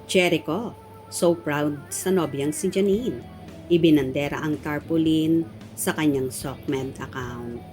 Jericho, so proud sa nobyang si Janine. Ibinandera ang tarpaulin sa kanyang SOCMED account.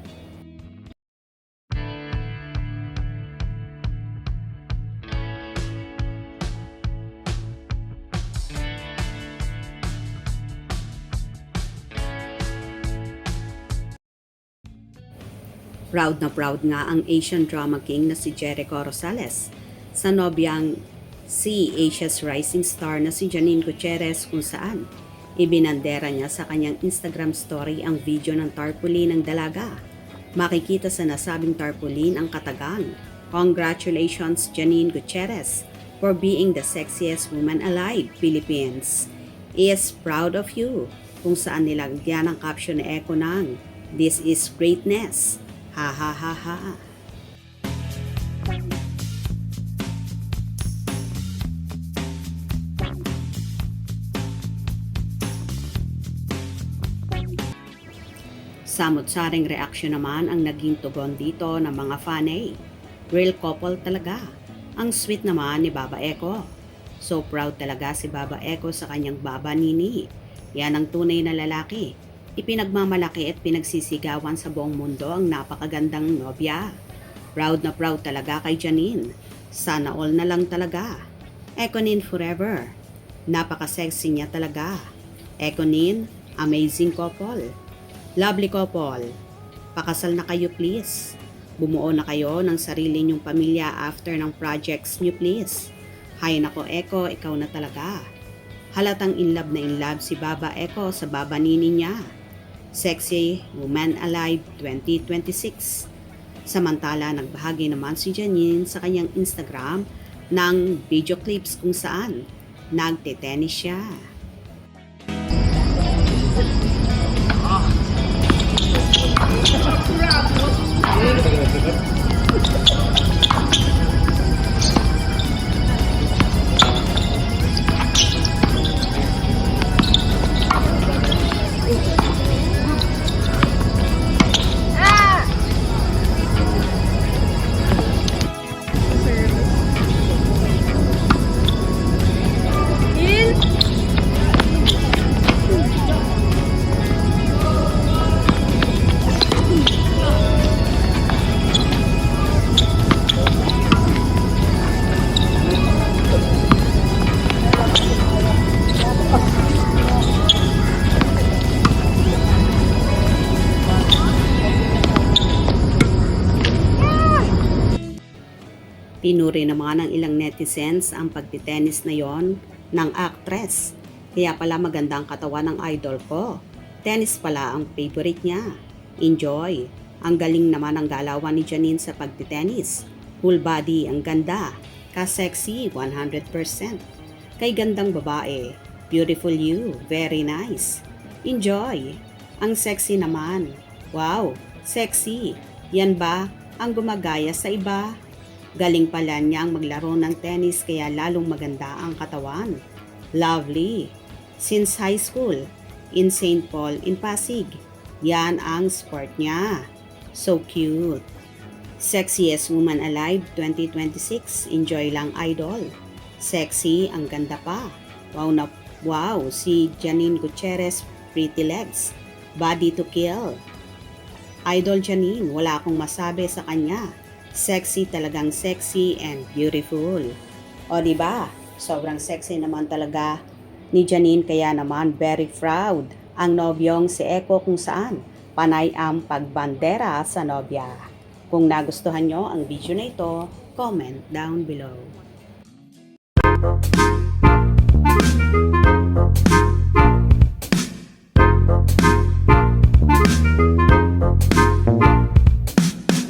Proud na proud nga ang Asian drama king na si Jericho Rosales sa nobyang si Asia's rising star na si Janine Gutierrez kung saan ibinandera niya sa kanyang Instagram story ang video ng tarpaulin ng dalaga. Makikita sa nasabing tarpaulin ang katagang, "Congratulations Janine Gutierrez for being the sexiest woman alive, Philippines. Is proud of you." Kung saan nilagyan ang caption ni Eko ng, "This is greatness. Ha ha ha ha." Samot-saring reaksyon naman ang naging tugon dito ng mga fanay. Real couple talaga. Ang sweet naman ni Baba Eko. So proud talaga si Baba Eko sa kanyang Baba Nini. Yan ang tunay na lalaki. Ipinagmamalaki at pinagsisigawan sa buong mundo ang napakagandang nobya. Proud na proud talaga kay Janine. Sana all na lang talaga. Ekonin forever. Napaka-sexy niya talaga. Ekonin, amazing couple. Lovely couple. Pakasal na kayo please. Bumuo na kayo ng sarili niyong pamilya after ng projects niyo please. Hay nako Eko, ikaw na talaga. Halatang in love si Baba Eko sa Baba Nini niya. Sexy Woman Alive 2026. Samantala, nagbahagi naman si Janine sa kanyang Instagram ng video clips kung saan nagte-tennis siya. Tinuri naman ng ilang netizens ang pagtitenis na yon ng actress. Kaya pala magandang katawan ng idol ko. Tennis pala ang favorite niya. Enjoy! Ang galing naman ang galawan ni Janine sa pagtitenis. Full body ang ganda. Ka-sexy 100%. Kay gandang babae. Beautiful you. Very nice. Enjoy! Ang sexy naman. Wow! Sexy! Yan ba ang gumagaya sa iba? Galing pala niyang maglaro ng tennis kaya lalong maganda ang katawan. Lovely. Since high school, in St. Paul in Pasig. Yan ang sport niya. So cute. Sexiest Woman Alive 2026. Enjoy lang idol. Sexy, ang ganda pa. Wow na wow, si Janine Gutierrez, pretty legs. Body to kill. Idol Janine, wala akong masabi sa kanya. Sexy, talagang sexy and beautiful. O diba? Sobrang sexy naman talaga ni Janine kaya naman very proud ang nobyong si Eko kung saan panay ang pagbandera sa nobya. Kung nagustuhan nyo ang video na ito, comment down below.